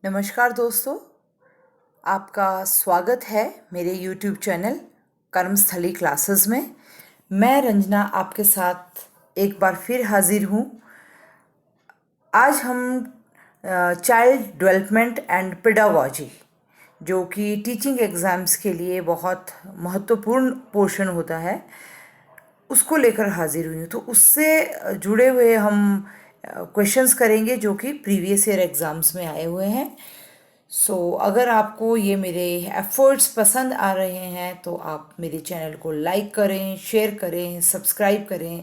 नमस्कार दोस्तों, आपका स्वागत है मेरे YouTube चैनल कर्मस्थली क्लासेस में। मैं रंजना आपके साथ एक बार फिर हाजिर हूँ। आज हम चाइल्ड डेवलपमेंट एंड पेडागोजी, जो कि टीचिंग एग्ज़ाम्स के लिए बहुत महत्वपूर्ण पोर्शन होता है, उसको लेकर हाजिर हुई हूँ। तो उससे जुड़े हुए हम क्वेश्चंस करेंगे जो कि प्रीवियस ईयर एग्ज़ाम्स में आए हुए हैं। अगर आपको ये मेरे एफर्ट्स पसंद आ रहे हैं तो आप मेरे चैनल को लाइक करें, शेयर करें, सब्सक्राइब करें,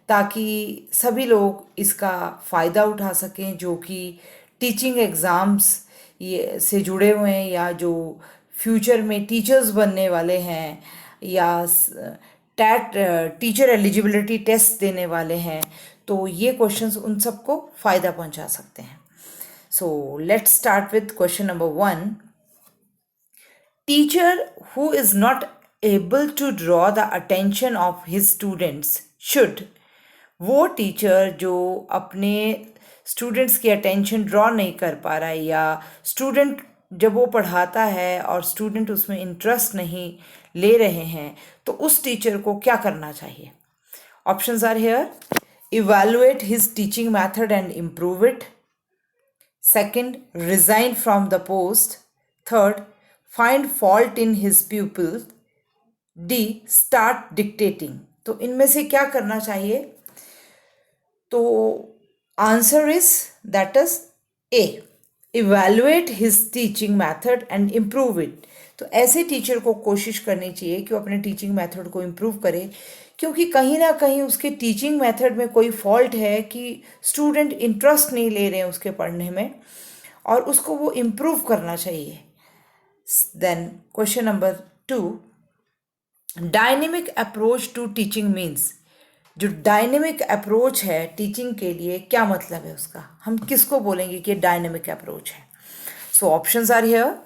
ताकि सभी लोग इसका फ़ायदा उठा सकें जो कि टीचिंग एग्ज़ाम्स ये से जुड़े हुए हैं, या जो फ्यूचर में टीचर्स बनने वाले हैं, या टैट टीचर एलिजिबिलिटी टेस्ट देने वाले हैं। तो ये क्वेश्चंस उन सबको फ़ायदा पहुंचा सकते हैं। So let's start with question number 1. Teacher who is not able to draw the attention of his students should, वो टीचर जो अपने स्टूडेंट्स की अटेंशन ड्रॉ नहीं कर पा रहा है, या स्टूडेंट जब वो पढ़ाता है और स्टूडेंट उसमें इंटरेस्ट नहीं ले रहे हैं, तो उस टीचर को क्या करना चाहिए? Options are here: evaluate his teaching method and improve it, second, resign from the post, third, find fault in his pupil, D, start dictating। तो इनमें से क्या करना चाहिए? तो answer is that is a, evaluate his teaching method and improve it. तो ऐसे teacher को कोशिश करनी चाहिए कि वो अपने टीचिंग मेथड को इम्प्रूव करे, क्योंकि कहीं ना कहीं उसके टीचिंग मेथड में कोई फॉल्ट है कि स्टूडेंट इंटरेस्ट नहीं ले रहे हैं उसके पढ़ने में, और उसको वो इम्प्रूव करना चाहिए। Then question number 2, dynamic approach to teaching means. जो डायनेमिक अप्रोच है टीचिंग के लिए, क्या मतलब है उसका? हम किसको बोलेंगे कि डायनेमिक अप्रोच है? So options are here: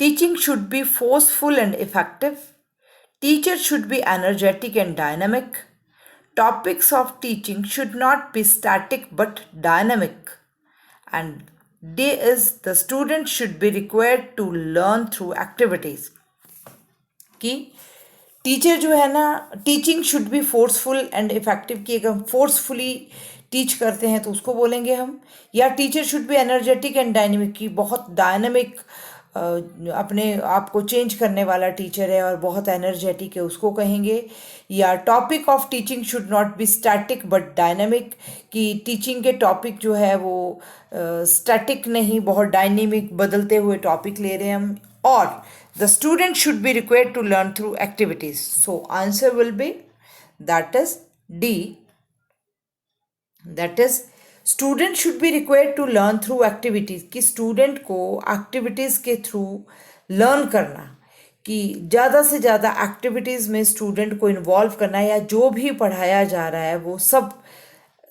teaching should be forceful and effective, teacher should be energetic and dynamic, topics of teaching should not be static but dynamic, and D is the student should be required to learn through activities। कि teacher जो है ना, teaching should be forceful and effective, कि अगर हम forcefully teach करते हैं तो उसको बोलेंगे हम, या teacher should be energetic and dynamic, की बहुत डायनेमिक अपने आप को चेंज करने वाला टीचर है और बहुत एनर्जेटिक है, उसको कहेंगे। या topic of teaching should not be static but dynamic, कि टीचिंग के टॉपिक जो है वो स्टैटिक नहीं, बहुत डायनेमिक बदलते हुए टॉपिक ले रहे हैं हम। और the student should be required to learn through activities. So answer will be that is D, that is student should be required to learn through activities, कि स्टूडेंट को एक्टिविटीज़ के थ्रू लर्न करना, कि ज़्यादा से ज़्यादा एक्टिविटीज़ में student को इन्वॉल्व करना, या जो भी पढ़ाया जा रहा है वो सब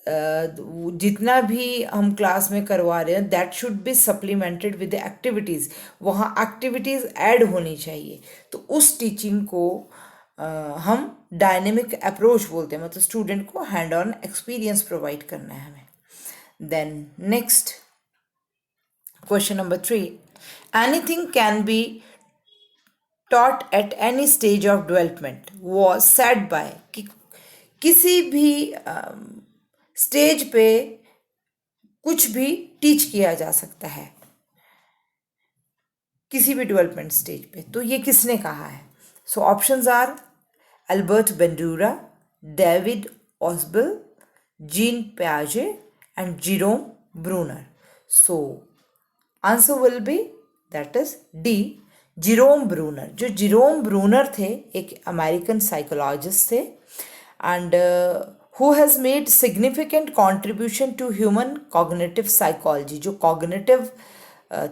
जितना भी हम क्लास में करवा रहे हैं, that should be supplemented with activities. वहाँ एक्टिविटीज़ ऐड होनी चाहिए। तो उस टीचिंग को हम डायनेमिक अप्रोच बोलते हैं, मतलब स्टूडेंट को हैंड ऑन एक्सपीरियंस प्रोवाइड करना है हमें। Then next question number 3, anything can be taught at any stage of development was said by, कि किसी भी स्टेज पे कुछ भी टीच किया जा सकता है, किसी भी डेवलपमेंट स्टेज पे। तो ये किसने कहा है? So options are Albert Bandura, David Ausubel, Jean पियाजे and Jerome Bruner. So answer will be that is D, Jerome Bruner. जो जेरोम ब्रूनर थे एक अमेरिकन साइकोलॉजिस्ट थे, and who has made significant contribution to human cognitive psychology। जो cognitive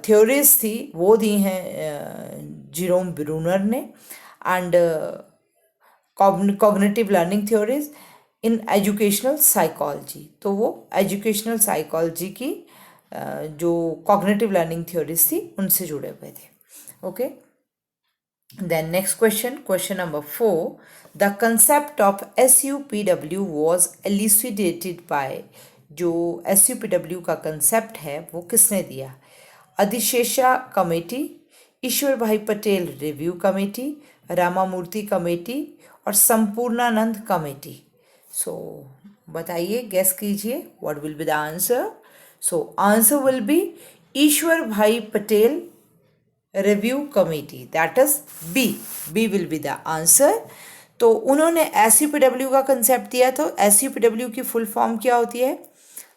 theories थी वो दी हैं Jerome Bruner ने, and cognitive learning theories in educational psychology। तो वो educational psychology की जो cognitive learning theories थी उनसे जुड़े हुए थे। Okay, then next question number 4, the concept of SUPW was elucidated by। जो SUPW का concept है वो किसने दिया? Adiseshiah committee, Ishwarbhai Patel review committee, Ramamurti committee और संपूर्णानंद कमेटी। सो बताइए, गेस कीजिए, what will be the answer? So answer will be Ishwarbhai Patel review committee, that is B. B will be the answer. तो उन्होंने SUPW का कंसेप्ट दिया। तो SUPW की full form क्या होती है?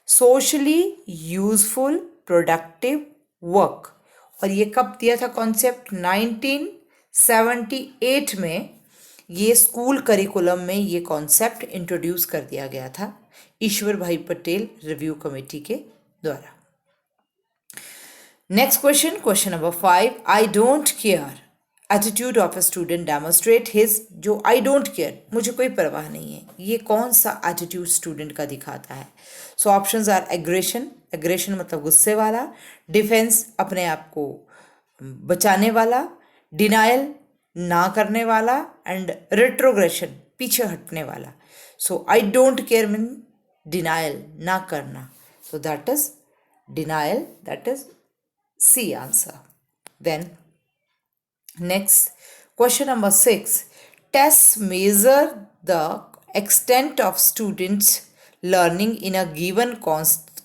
Socially useful productive work. और ये कब दिया था कॉन्सेप्ट? 1978 में ये स्कूल करिकुलम में ये कॉन्सेप्ट इंट्रोड्यूस कर दिया गया था ईश्वर भाई पटेल रिव्यू कमेटी के द्वारा। Next question, question number 5, I don't care attitude of a student demonstrate his. जो आई डोंट केयर, मुझे कोई परवाह नहीं है, ये कौन सा एटीट्यूड स्टूडेंट का दिखाता है? So options are aggression, aggression मतलब गुस्से वाला, डिफेंस अपने आप को बचाने वाला, डिनायल ना करने वाला, एंड रेट्रोग्रेशन पीछे हटने वाला। So I don't care mean denial, ना करना, so that is denial, that is C answer. Then next, question number 6, tests measure the extent of students learning in a given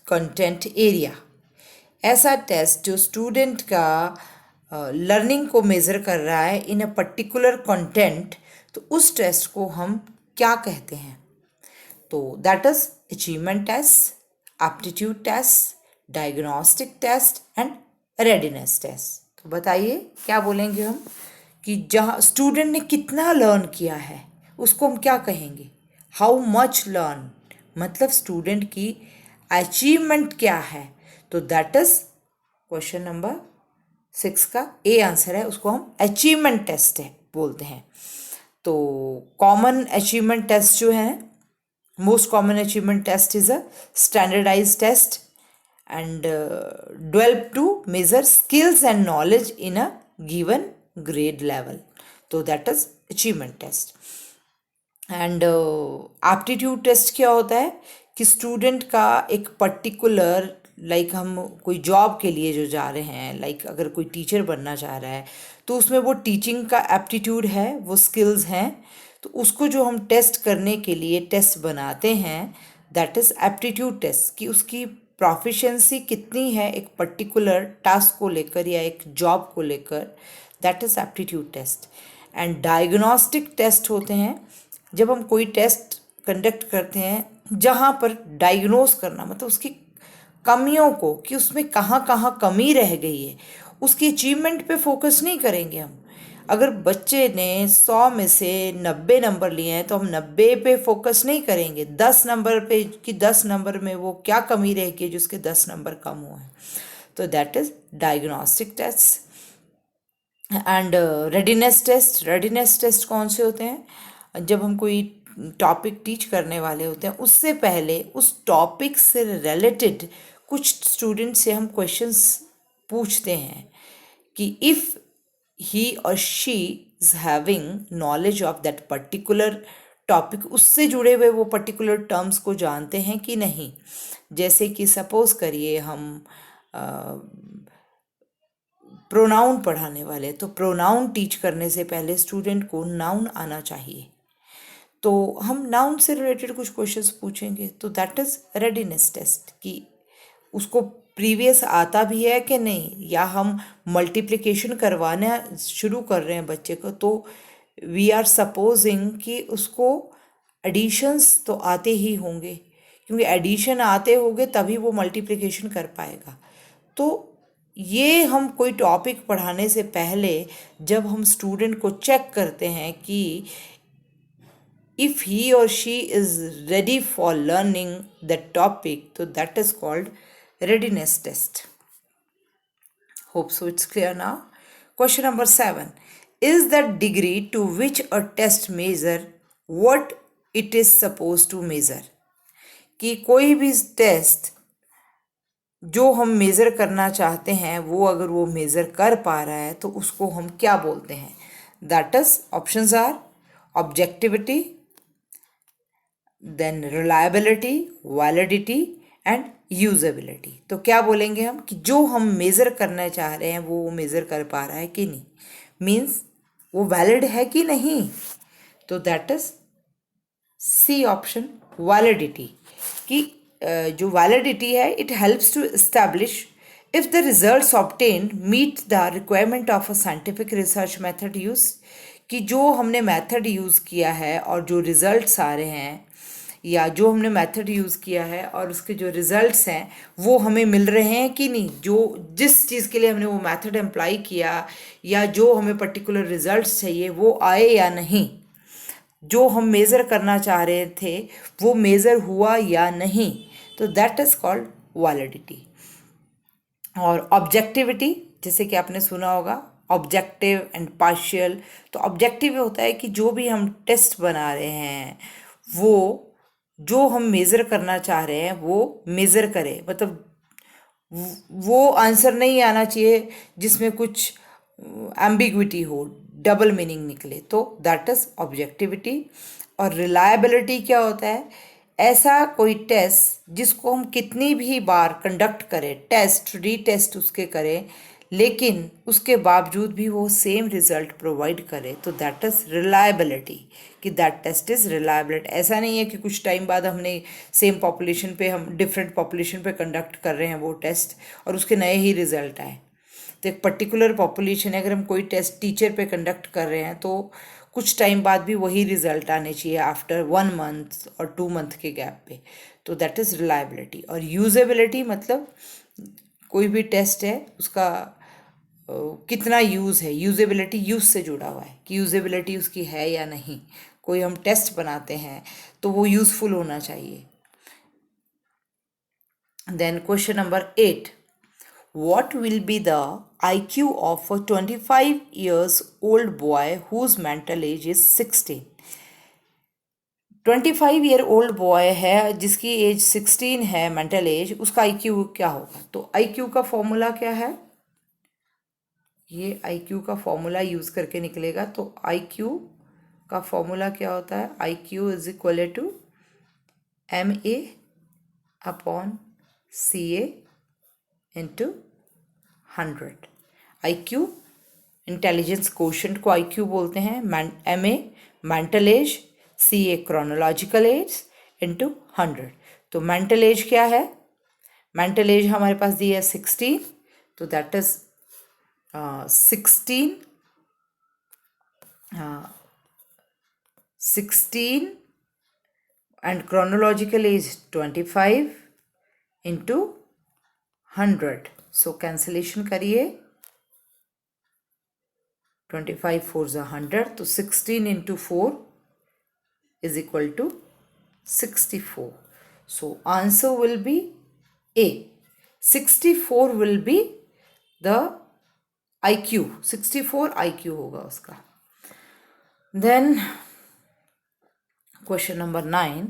content area. ऐसा test जो student का learning को measure कर रहा है इन a particular content, तो उस test को हम क्या कहते हैं? तो that is achievement test, aptitude test, diagnostic test and readiness test. तो बताइए क्या बोलेंगे हम कि जहाँ स्टूडेंट ने कितना लर्न किया है उसको हम क्या कहेंगे? हाउ मच लर्न, मतलब स्टूडेंट की अचीवमेंट क्या है? तो दैट इज क्वेश्चन नंबर 6 का ए आंसर है, उसको हम अचीवमेंट टेस्ट है बोलते हैं। तो कॉमन अचीवमेंट टेस्ट जो है, most common achievement test is a standardized test and developed to measure skills and knowledge in a given grade level. So that is achievement test. And aptitude test क्या होता है कि student का एक particular, like हम कोई job के लिए जो जा रहे हैं, लाइक अगर कोई टीचर बनना चाह रहा है तो उसमें वो टीचिंग का एप्टीट्यूड है, वो स्किल्स हैं, तो उसको जो हम टेस्ट करने के लिए टेस्ट बनाते हैं दैट इज़ एप्टीट्यूड टेस्ट, कि उसकी प्रोफिशिएंसी कितनी है एक पर्टिकुलर टास्क को लेकर या एक जॉब को लेकर, that is aptitude test. And diagnostic test होते हैं जब हम कोई टेस्ट कंडक्ट करते हैं जहाँ पर डायग्नोस करना, मतलब उसकी कमियों को, कि उसमें कहाँ कहाँ कमी रह गई है, उसकी अचीवमेंट पे फोकस नहीं करेंगे हम। अगर बच्चे ने 100 में से 90 नंबर लिए हैं तो हम 90 पे फोकस नहीं करेंगे, 10 नंबर पे, कि 10 नंबर में वो क्या कमी रह गई जिसके 10 नंबर कम हुए हैं। तो that is diagnostic test. And readiness test, readiness test कौन से होते हैं? जब हम कोई टॉपिक टीच करने वाले होते हैं उससे पहले उस टॉपिक से रिलेटेड कुछ स्टूडेंट से हम क्वेश्चंस पूछते हैं कि if he or she is having knowledge of that particular topic, उससे जुड़े हुए वो पर्टिकुलर टर्म्स को जानते हैं कि नहीं। जैसे कि सपोज करिए हम प्रोनाउन पढ़ाने वाले, तो प्रोनाउन टीच करने से पहले स्टूडेंट को नाउन आना चाहिए, तो हम नाउन से रिलेटेड कुछ क्वेश्चंस पूछेंगे, तो दैट इज़ रेडीनेस टेस्ट, कि उसको प्रीवियस आता भी है कि नहीं, या हम मल्टीप्लिकेशन करवाना शुरू कर रहे हैं बच्चे को, तो वी आर सपोजिंग कि उसको एडिशंस तो आते ही होंगे, क्योंकि एडिशन आते होंगे तभी वो मल्टीप्लिकेशन कर पाएगा। तो ये हम कोई टॉपिक पढ़ाने से पहले जब हम स्टूडेंट को चेक करते हैं कि if he or she is ready for learning that topic, so that is called readiness test. Hope so it's clear now. Question number 7, is the degree to which a test measure what it is supposed to measure? कि कोई भी test जो हम measure करना चाहते हैं वो अगर वो मेज़र कर पा रहा है तो उसको हम क्या बोलते हैं? That is options are objectivity, then reliability, validity and usability. तो क्या बोलेंगे हम कि जो हम मेज़र करना चाह रहे हैं वो मेज़र कर पा रहा है कि नहीं, मीन्स वो वैलिड है कि नहीं। तो that is C option, validity. कि जो वैलिडिटी है, it helps to establish if the results obtained meet the requirement of a scientific research method use. कि जो हमने मेथड यूज़ किया है और जो रिजल्ट्स आ रहे हैं, या जो हमने मेथड यूज़ किया है और उसके जो रिजल्ट्स हैं वो हमें मिल रहे हैं कि नहीं। जो जिस चीज़ के लिए हमने वो मेथड अप्लाई किया या जो हमें पर्टिकुलर रिजल्ट्स चाहिए वो आए या नहीं, जो हम मेज़र करना चाह रहे थे वो मेज़र हुआ या नहीं। तो दैट इज़ कॉल्ड वैलिडिटी। और ऑब्जेक्टिविटी, जैसे कि आपने सुना होगा ऑब्जेक्टिव एंड पार्शियल। तो ऑब्जेक्टिव होता है कि जो भी हम टेस्ट बना रहे हैं वो जो हम मेज़र करना चाह रहे हैं वो मेज़र करें, मतलब वो आंसर नहीं आना चाहिए जिसमें कुछ एम्बिग्विटी हो, डबल मीनिंग निकले। तो दैट इज ऑब्जेक्टिविटी। और रिलायबिलिटी क्या होता है, ऐसा कोई टेस्ट जिसको हम कितनी भी बार कंडक्ट करें, टेस्ट रीटेस्ट उसके करें, लेकिन उसके बावजूद भी वो सेम रिजल्ट प्रोवाइड करे, तो दैट इज़ रिलायबिलिटी। कि दैट टेस्ट इज़ रिलायबिलिटी। ऐसा नहीं है कि कुछ टाइम बाद हमने सेम पॉपुलेशन पे, हम डिफरेंट पॉपुलेशन पे कंडक्ट कर रहे हैं वो टेस्ट और उसके नए ही रिजल्ट आए। तो एक पर्टिकुलर पॉपुलेशन है, अगर हम कोई टेस्ट टीचर पे कंडक्ट कर रहे हैं तो कुछ टाइम बाद भी वही रिजल्ट आने चाहिए आफ्टर 1 मंथ और 2 मंथ के गैप पे। तो दैट इज़ रिलायबिलिटी। और यूजेबिलिटी मतलब कोई भी टेस्ट है उसका कितना यूज़ है, यूजेबिलिटी यूज़ से जुड़ा हुआ है कि यूजेबिलिटी उसकी है या नहीं। कोई हम टेस्ट बनाते हैं तो वो यूज़फुल होना चाहिए। Then question number 8, what will be the IQ of a 25 years old boy whose mental age is 16? 25 year old boy है जिसकी एज 16 है, मेंटल एज, उसका आईक्यू क्या होगा। तो आईक्यू का फॉर्मूला क्या है, ये आईक्यू का फॉर्मूला यूज करके निकलेगा। तो आईक्यू का फॉर्मूला क्या होता है, IQ is equal to MA upon CA into 100। IQ intelligence quotient को आईक्यू बोलते हैं। MA mental age, CA chronological age into 100। तो मेंटल एज क्या है, मेंटल एज हमारे पास दी है 16, तो that is 16 and chronological age 25 into 100। So cancellation करिए, 25 4 ज़ा 100, तो 16 into 4 is equal to 64. So answer will be A. 64 will be the IQ. 64 IQ होगा उसका। Then question number 9,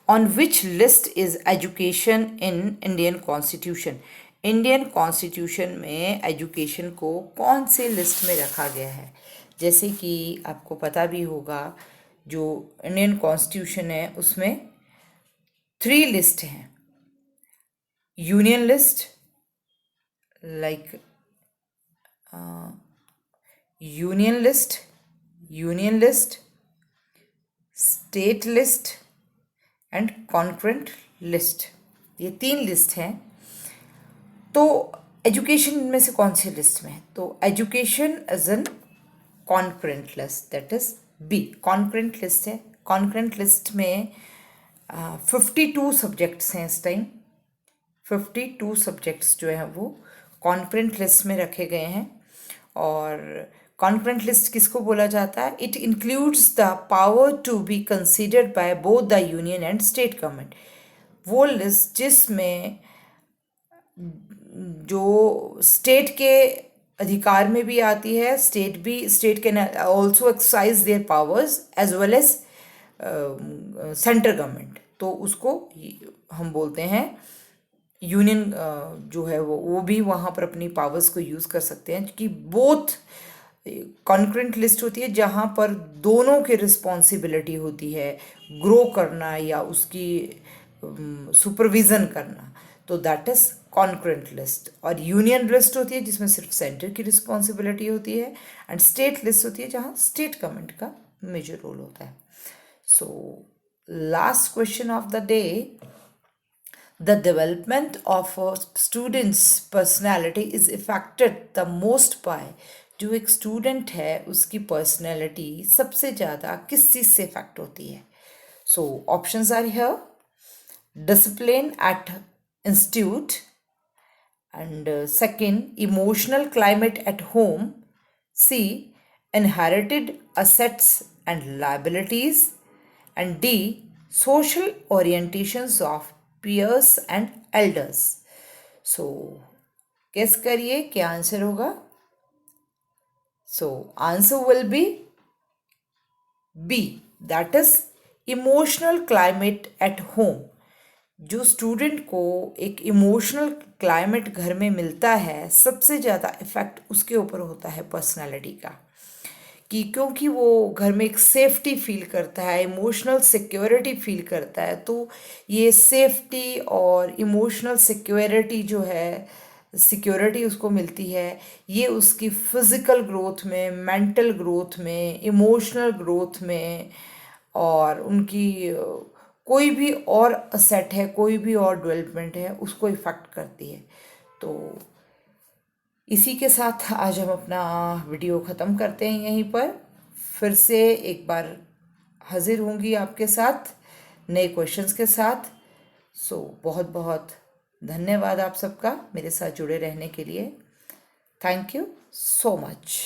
on which list is education in Indian Constitution? Indian constitution में education को कौन से list में रखा गया है। जैसे कि आपको पता भी होगा जो इंडियन कॉन्स्टिट्यूशन है उसमें 3 लिस्ट हैं। Union list, like union list, state list and concurrent list, ये 3 लिस्ट हैं। तो एजुकेशन में से कौन सी लिस्ट में है, तो education as an concurrent list, that is B, concurrent list है। कॉन्करेंट लिस्ट में 52 सब्जेक्ट्स हैं इस टाइम। 52 सब्जेक्ट्स जो हैं वो कॉन्करेंट लिस्ट में रखे गए हैं। और कॉन्करेंट लिस्ट किसको बोला जाता है, it includes the power to be considered by both the union and state government. वो लिस्ट जिसमें जो स्टेट के अधिकार में भी आती है, state can also exercise their powers as well as central government, तो उसको हम बोलते हैं यूनियन जो है वो भी वहाँ पर अपनी पावर्स को यूज़ कर सकते हैं। क्योंकि बोथ कॉन्करेंट लिस्ट होती है जहाँ पर दोनों की रिस्पॉन्सिबिलिटी होती है ग्रो करना या उसकी सुपरविज़न करना। तो दैट इज कॉन्करेंट लिस्ट। और यूनियन लिस्ट होती है जिसमें सिर्फ सेंटर की रिस्पॉन्सिबिलिटी होती है, एंड स्टेट लिस्ट होती है जहाँ स्टेट गवर्नमेंट का मेजर रोल होता है। So last question of the day, the development of a student's personality is affected the most by, जो एक स्टूडेंट है उसकी पर्सनैलिटी सबसे ज़्यादा किस चीज़ से इफेक्ट होती है? So options are here: discipline at institute, and second, emotional climate at home. C, inherited assets and liabilities. And D, social orientations of peers and elders. So guess करिए क्या आंसर होगा? So answer will be B, that is emotional climate at home. जो student को एक emotional climate घर में मिलता है, सबसे ज़्यादा इफ़ेक्ट उसके ऊपर होता है पर्सनालिटी का, कि क्योंकि वो घर में एक सेफ्टी फील करता है, इमोशनल सिक्योरिटी फील करता है, तो ये सेफ्टी और इमोशनल सिक्योरिटी जो है, सिक्योरिटी उसको मिलती है, ये उसकी फिज़िकल ग्रोथ में, मेंटल ग्रोथ में, इमोशनल ग्रोथ में, और उनकी कोई भी और असेट है, कोई भी और डेवलपमेंट है, उसको इफ़ेक्ट करती है। तो इसी के साथ आज हम अपना वीडियो ख़त्म करते हैं यहीं पर। फिर से एक बार हाजिर होंगी आपके साथ नए क्वेश्चंस के साथ। सो बहुत बहुत धन्यवाद आप सबका मेरे साथ जुड़े रहने के लिए। Thank you so much.